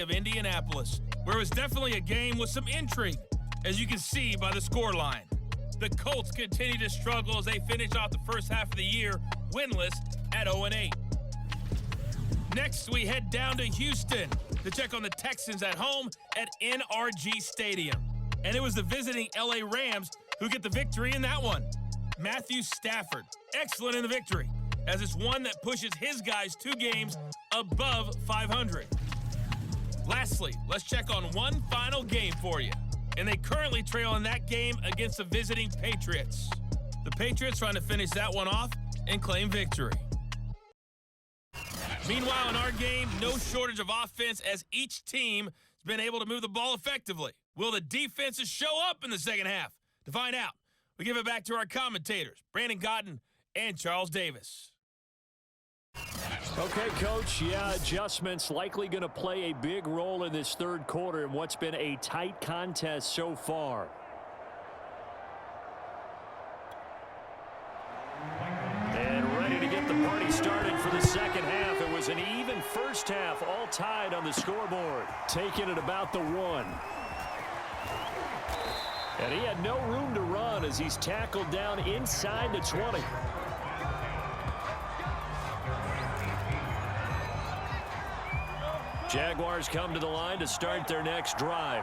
of Indianapolis, where it was definitely a game with some intrigue, as you can see by the scoreline. The Colts continue to struggle as they finish off the first half of the year winless at 0-8. Next, we head down to Houston to check on the Texans at home at NRG Stadium. And it was the visiting LA Rams who get the victory in that one. Matthew Stafford, excellent in the victory, as it's one that pushes his guys 2 games above 500. Lastly, let's check on one final game for you. And they currently trail in that game against the visiting Patriots. The Patriots trying to finish that one off and claim victory. Meanwhile, in our game, no shortage of offense as each team has been able to move the ball effectively. Will the defenses show up in the second half? To find out, we give it back to our commentators, Brandon Cotton and Charles Davis. Okay, Coach, adjustments likely going to play a big role in this third quarter in what's been a tight contest so far. And ready to get the party started for the second half. It was an even first half, all tied on the scoreboard. Taking it about the 1. And he had no room to run as he's tackled down inside the 20. Jaguars come to the line to start their next drive.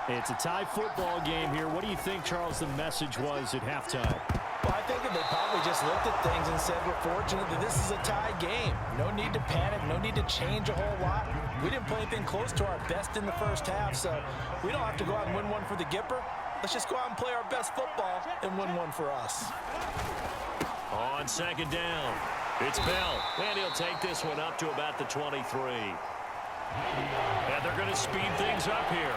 It's a tie football game here. What do you think, Charles, the message was at halftime? Well, I think they probably just looked at things and said, we're fortunate that this is a tie game. No need to panic, no need to change a whole lot. We didn't play anything close to our best in the first half, so we don't have to go out and win one for the Gipper. Let's just go out and play our best football and win one for us. On second down, it's Bell, and he'll take this one up to about the 23. And they're going to speed things up here.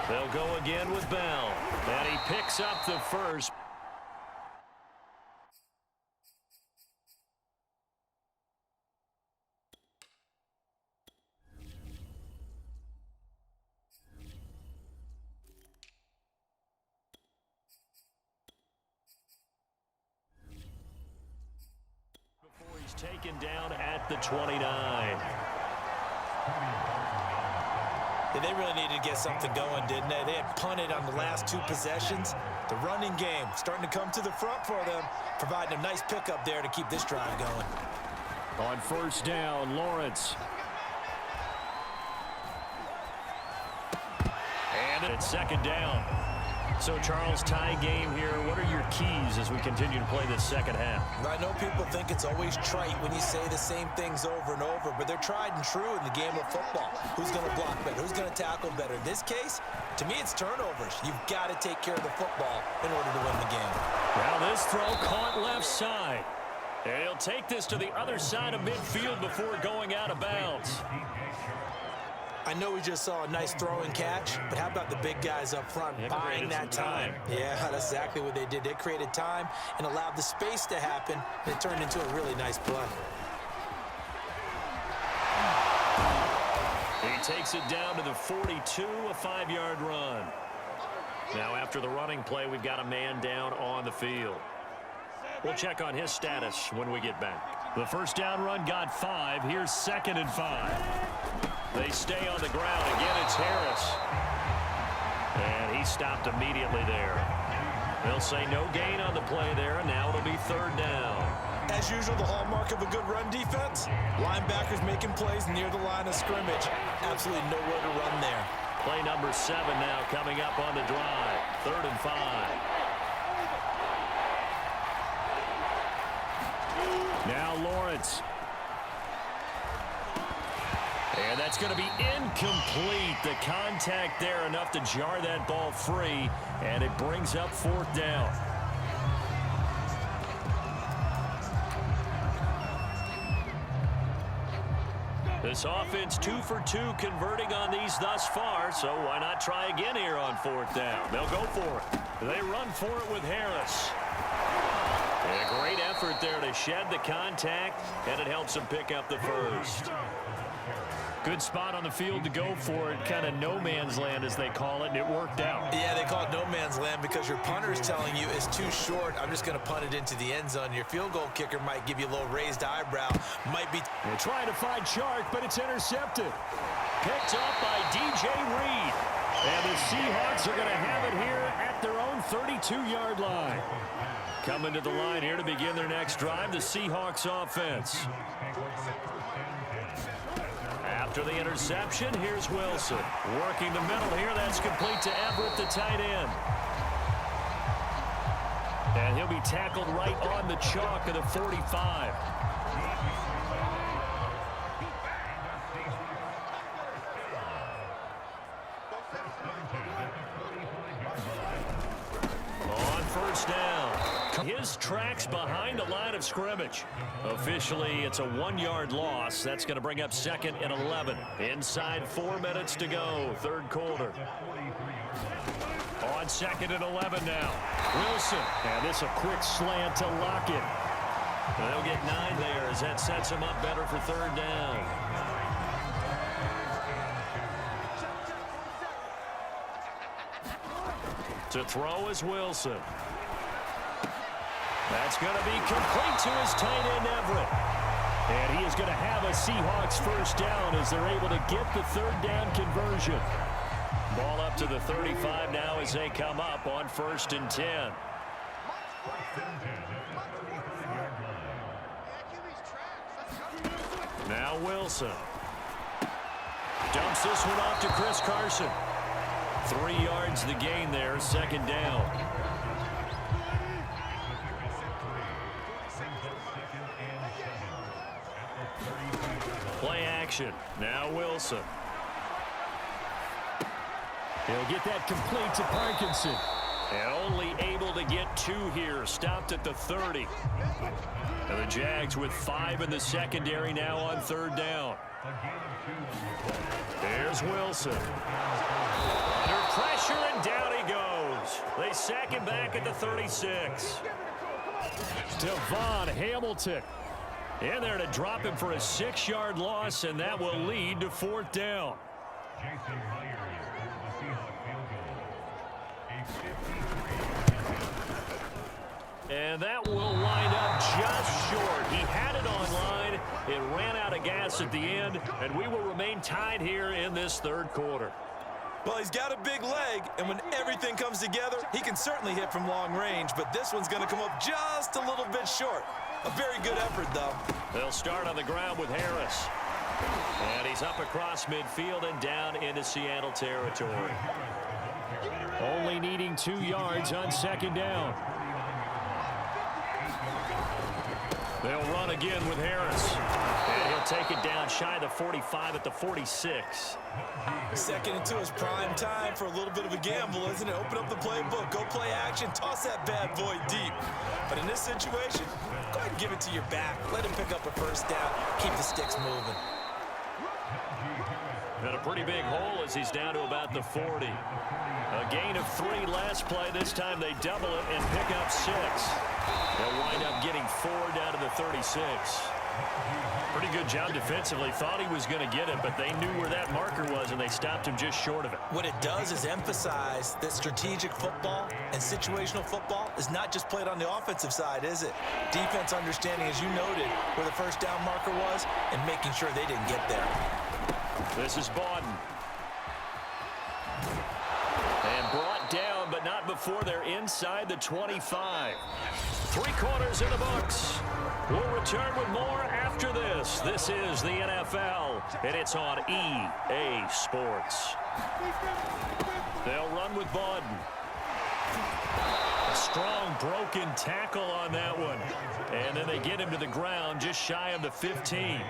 They'll go again with Bell, and he picks up the first. Taken down at the 29. Yeah, they really needed to get something going, didn't they? They had punted on the last 2 possessions. The running game starting to come to the front for them, providing a nice pickup there to keep this drive going. On first down, Lawrence. And it's second down. So, Charles, tie game here. What are your keys as we continue to play this second half? I know people think it's always trite when you say the same things over and over, but they're tried and true in the game of football. Who's going to block better? Who's going to tackle better? In this case, to me, it's turnovers. You've got to take care of the football in order to win the game. Now this throw caught left side. And he'll take this to the other side of midfield before going out of bounds. I know we just saw a nice throw and catch, but how about the big guys up front buying that time? Yeah, that's exactly what they did. They created time and allowed the space to happen, and it turned into a really nice play. He takes it down to the 42, a 5-yard run. Now after the running play, we've got a man down on the field. We'll check on his status when we get back. The first down run got 5. Here's 2nd and 5. They stay on the ground. Again, it's Harris. And he stopped immediately there. They'll say no gain on the play there, and now it'll be 3rd down. As usual, the hallmark of a good run defense, linebackers making plays near the line of scrimmage. Absolutely nowhere to run there. Play number 7 now coming up on the drive. 3rd and 5. Now Lawrence. And that's going to be incomplete. The contact there enough to jar that ball free, and it brings up 4th down. This offense 2 for 2 converting on these thus far, so why not try again here on 4th down? They'll go for it. They run for it with Harris. And a great effort there to shed the contact, and it helps them pick up the first. Good spot on the field to go for it, kind of no man's land as they call it, and it worked out. Yeah, they call it no man's land because your punter is telling you it's too short. I'm just going to punt it into the end zone. Your field goal kicker might give you a little raised eyebrow. Might be. They're trying to find Chark, but it's intercepted. Picked up by DJ Reed. And the Seahawks are going to have it here at their own 32-yard line. Coming to the line here to begin their next drive, the Seahawks offense. After the interception, here's Wilson. Working the middle here. That's complete to Everett, the tight end. And he'll be tackled right on the chalk of the 45. On first down. His tracks behind the line of scrimmage. Officially, it's a 1-yard loss. That's going to bring up 2nd and 11. Inside 4 minutes to go, third quarter. On 2nd and 11 now. Wilson. And this a quick slant to Lockett. They'll get 9 there as that sets him up better for third down. To throw is Wilson. That's going to be complete to his tight end, Everett. And he is going to have a Seahawks first down as they're able to get the third down conversion. Ball up to the 35 now as they come up on 1st and 10. Now Wilson. Dumps this one off to Chris Carson. 3 yards the gain there, 2nd down. Play action. Now Wilson. He'll get that complete to Parkinson. And only able to get 2 here. Stopped at the 30. And the Jags with 5 in the secondary now on 3rd down. There's Wilson. Under pressure, and down he goes. They sack him back at the 36. Devon Hamilton in there to drop him for a 6-yard loss, and that will lead to 4th down. And that will wind up just short. He had it on line. It ran out of gas at the end, and we will remain tied here in this 3rd quarter. Well, he's got a big leg, and when everything comes together, he can certainly hit from long range, but this one's going to come up just a little bit short. A very good effort, though. They'll start on the ground with Harris. And he's up across midfield and down into Seattle territory. Only needing 2 yards on 2nd down. They'll run again with Harris. And he'll take it down shy of the 45 at the 46. 2nd and 2 is prime time for a little bit of a gamble, isn't it? Open up the playbook, go play action, toss that bad boy deep. But in this situation, go ahead and give it to your back. Let him pick up a first down. Keep the sticks moving. And a pretty big hole as he's down to about the 40. A gain of 3 last play. This time they double it and pick up 6. They'll wind up getting 4 down to the 36. Pretty good job defensively. Thought he was going to get it, but they knew where that marker was, and they stopped him just short of it. What it does is emphasize that strategic football and situational football is not just played on the offensive side, is it? Defense understanding, as you noted, where the first down marker was and making sure they didn't get there. This is Bawden. And brought down, but not before they're inside the 25. 3 quarters in the books. We'll return with more after this. This is the NFL, and it's on EA Sports. They'll run with Bawden. A strong broken tackle on that one. And then they get him to the ground just shy of the 15.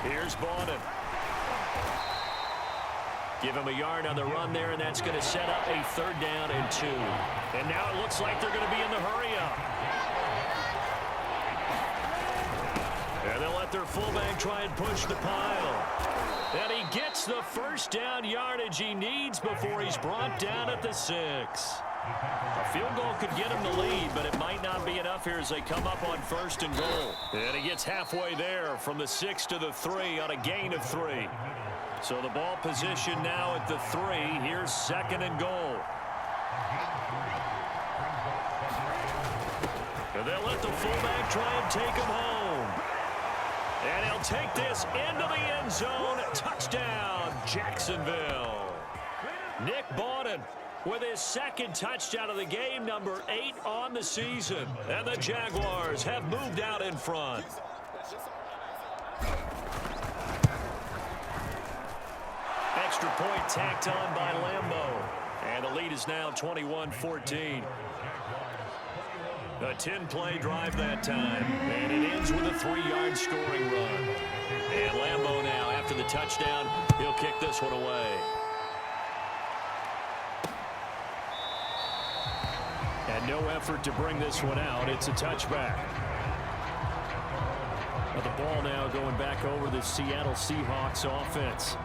Here's Bawden. Give him a yard on the run there, and that's going to set up a 3rd down and 2. And now it looks like they're going to be in the hurry-up. And they'll let their fullback try and push the pile. And he gets the first down yardage he needs before he's brought down at the 6. A field goal could get him the lead, but it might not be enough here as they come up on 1st and goal. And he gets halfway there from the 6 to the 3 on a gain of 3. So the ball position now at the 3. Here's 2nd and goal. And they'll let the fullback try and take him home. And he'll take this into the end zone. Touchdown, Jacksonville. Nick Bawden with his 2nd touchdown of the game, number 8 on the season. And the Jaguars have moved out in front. Extra point tacked on by Lambeau. And the lead is now 21-14. A 10-play drive that time. And it ends with a 3-yard scoring run. And Lambeau now, after the touchdown, he'll kick this one away. And no effort to bring this one out. It's a touchback. But the ball now going back over the Seattle Seahawks offense.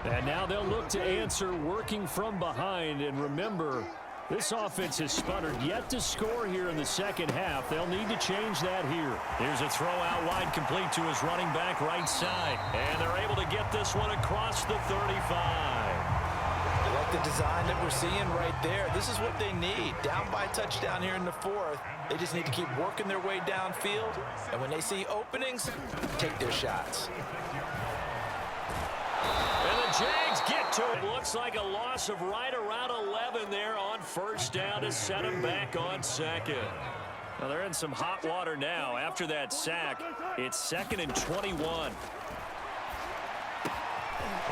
And now they'll look to answer working from behind. And remember, this offense has sputtered yet to score here in the 2nd half. They'll need to change that here. Here's a throw out wide, complete to his running back right side. And they're able to get this one across the 35. I like the design that we're seeing right there. This is what they need. Down by touchdown here in the 4th. They just need to keep working their way downfield. And when they see openings, take their shots. And the Jags get to it. Looks like a loss of right around 11 there on 1st down to set them back on 2nd. Now they're in some hot water now. After that sack, it's 2nd and 21.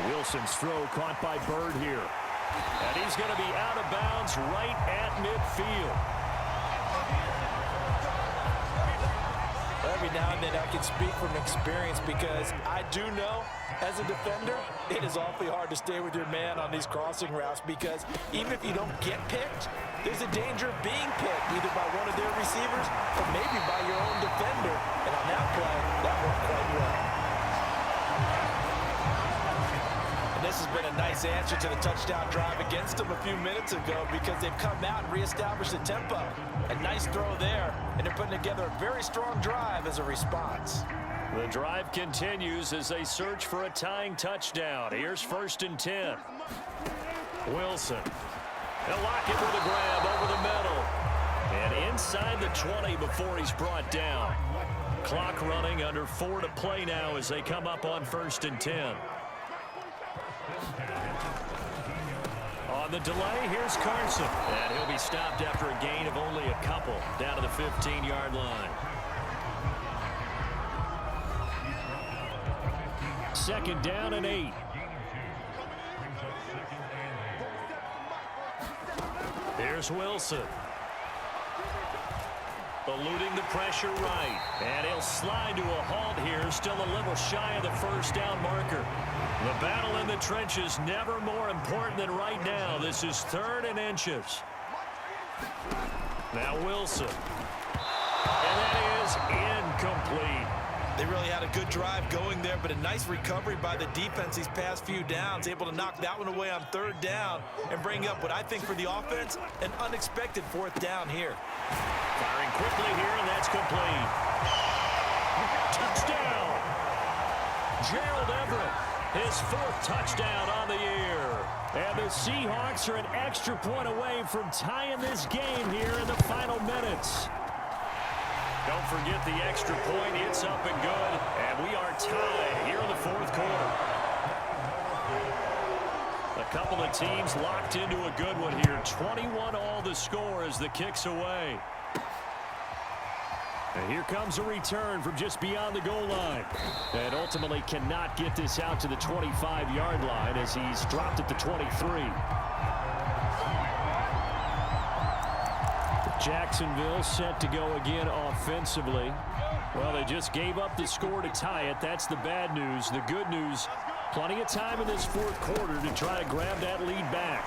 Wilson's throw caught by Bird here. And he's going to be out of bounds right at midfield. Every now and then I can speak from experience because I do know as a defender it is awfully hard to stay with your man on these crossing routes because even if you don't get picked, there's a danger of being picked either by one of their receivers or maybe by your own defender. And on that play, that worked quite well. And this has been a nice answer to the touchdown drive against them a few minutes ago because they've come out and reestablished the tempo. A nice throw there, and they're putting together a very strong drive as a response. The drive continues as they search for a tying touchdown. Here's 1st and 10. Wilson. He'll lock it with a grab over the middle. And inside the 20 before he's brought down. Clock running, under 4 to play now as they come up on 1st and 10. On the delay, here's Carson. And he'll be stopped after a gain of only a couple down to the 15-yard line. 2nd down and 8. Here's Wilson. Eluding the pressure right. And he'll slide to a halt here. Still a little shy of the 1st down marker. The battle in the trenches never more important than right now. This is 3rd and inches. Now Wilson. And that is incomplete. They really had a good drive going there, but a nice recovery by the defense these past few downs, able to knock that one away on 3rd down and bring up what I think for the offense, an unexpected 4th down here. Firing quickly here, and that's complete. Touchdown! Gerald Everett, his 4th touchdown on the year. And the Seahawks are an extra point away from tying this game here in the final minutes. Don't forget the extra point. It's up and good. And we are tied here in the 4th quarter. A couple of teams locked into a good one here. 21-all the score as the kick's away. And here comes a return from just beyond the goal line. And ultimately cannot get this out to the 25-yard line as he's dropped at the 23. Jacksonville set to go again offensively. Well, they just gave up the score to tie it. That's the bad news. The good news, plenty of time in this 4th quarter to try to grab that lead back.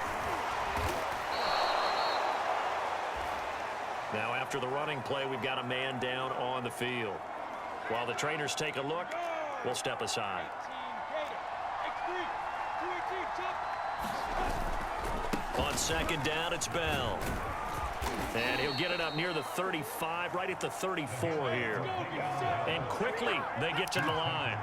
Now after the running play, we've got a man down on the field. While the trainers take a look, we'll step aside. On second down, it's Bell. And he'll get it up near the 35, right at the 34 here. And quickly, they get to the line.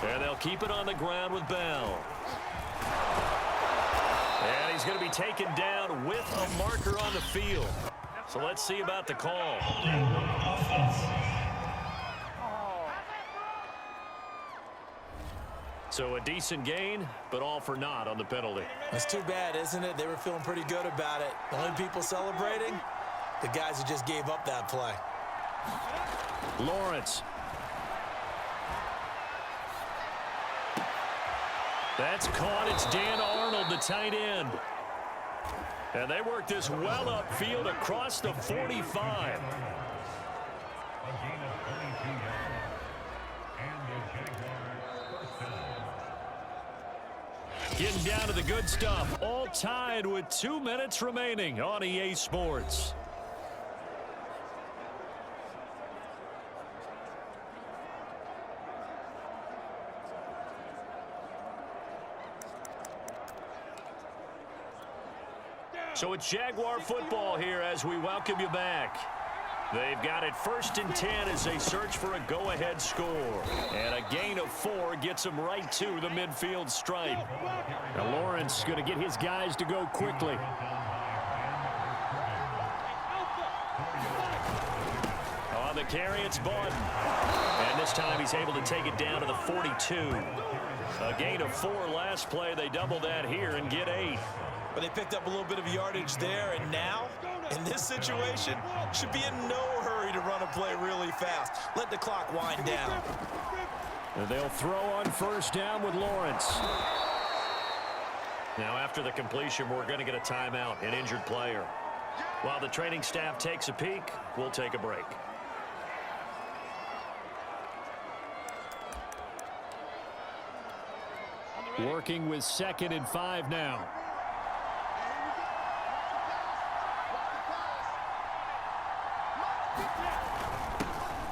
And they'll keep it on the ground with Bell. And he's going to be taken down with a marker on the field. So let's see about the call. So a decent gain, but all for naught on the penalty. That's too bad, isn't it? They were feeling pretty good about it. The only people celebrating, the guys who just gave up that play. Lawrence. That's caught. It's Dan Arnold, the tight end. And they work this well upfield across the 45. Getting down to the good stuff. All tied with 2 minutes remaining on EA Sports. So it's Jaguar football here as we welcome you back. They've got it 1st and 10 as they search for a go-ahead score. And a gain of 4 gets them right to the midfield stripe. Now Lawrence going to get his guys to go quickly. On the carry, it's Bud. And this time he's able to take it down to the 42. A gain of 4 last play. They double that here and get 8. But they picked up a little bit of yardage there, and now, in this situation, should be in no hurry to run a play really fast. Let the clock wind down. And they'll throw on 1st down with Lawrence. Now, after the completion, we're going to get a timeout, an injured player. While the training staff takes a peek, we'll take a break. Working with 2nd and 5 now.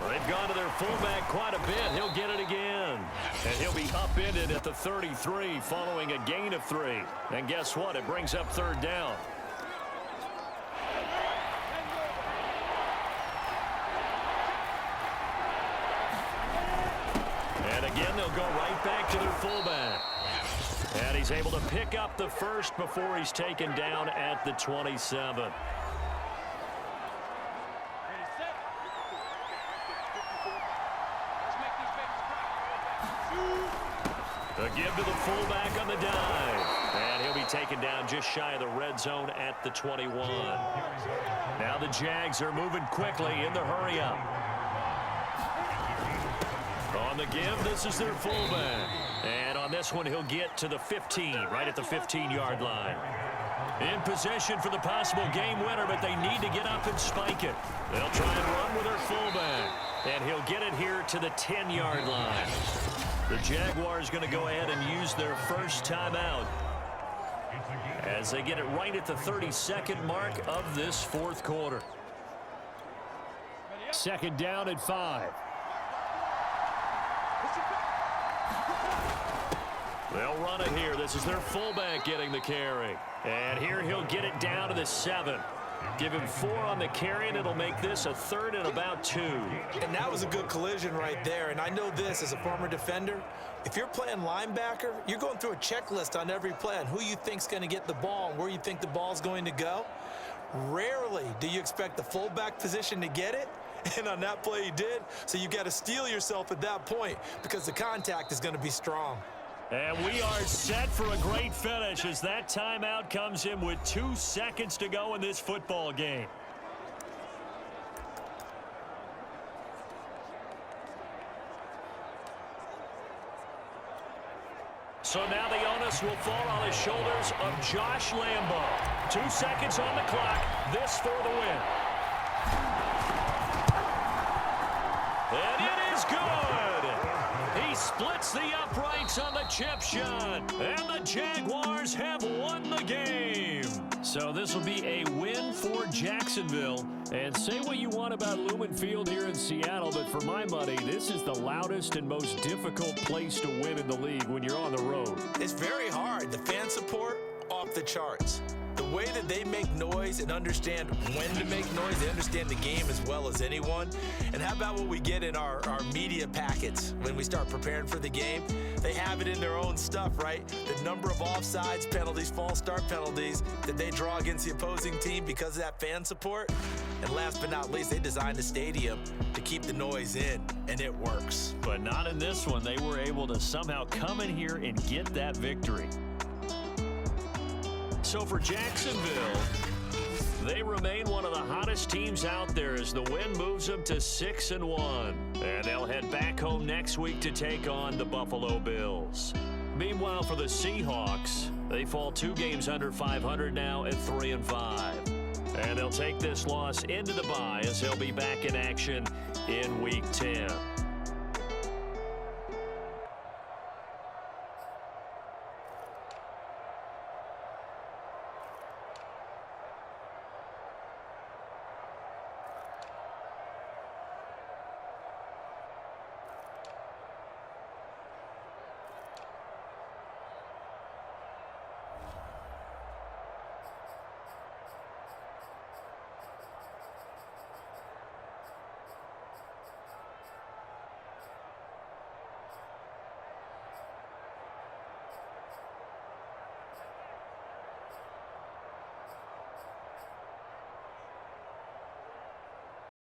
They've gone to their fullback quite a bit. He'll get it again. And he'll be upended at the 33 following a gain of 3. And guess what? It brings up 3rd down. And again, they'll go right back to their fullback. And he's able to pick up the 1st before he's taken down at the 27. A give to the fullback on the dive. And he'll be taken down just shy of the red zone at the 21. Now the Jags are moving quickly in the hurry-up. On the give, this is their fullback. And on this one, he'll get to the 15, right at the 15-yard line. In possession for the possible game winner, but they need to get up and spike it. They'll try and run with their fullback. And he'll get it here to the 10-yard line. The Jaguars going to go ahead and use their 1st timeout as they get it right at the 32nd mark of this 4th quarter. 2nd down and 5. They'll run it here. This is their fullback getting the carry. And here he'll get it down to the 7. Give him 4 on the carry, and it'll make this a 3rd and about 2. And that was a good collision right there. And I know this as a former defender. If you're playing linebacker, you're going through a checklist on every play on who you think's going to get the ball and where you think the ball's going to go. Rarely do you expect the fullback position to get it. And on that play he did. So you got to steel yourself at that point because the contact is going to be strong. And we are set for a great finish as that timeout comes in with 2 seconds to go in this football game. So now the onus will fall on the shoulders of Josh Lambo. 2 seconds on the clock. This for the win. And it is good. He splits the uprights on the chip shot. And the Jaguars have won the game. So this will be a win for Jacksonville. And say what you want about Lumen Field here in Seattle, but for my money, this is the loudest and most difficult place to win in the league when you're on the road. It's very hard. The fan support, off the charts. The way that they make noise and understand when to make noise, they understand the game as well as anyone. And how about what we get in our media packets when we start preparing for the game? They have it in their own stuff, right? The number of offsides penalties, false start penalties that they draw against the opposing team because of that fan support. And last but not least, they designed the stadium to keep the noise in, and it works. But not in this one. They were able to somehow come in here and get that victory. So for Jacksonville, they remain one of the hottest teams out there as the win moves them to 6-1. And they'll head back home next week to take on the Buffalo Bills. Meanwhile, for the Seahawks, they fall 2 games under 500 now at 3-5. And they'll take this loss into the bye as they'll be back in action in Week 10.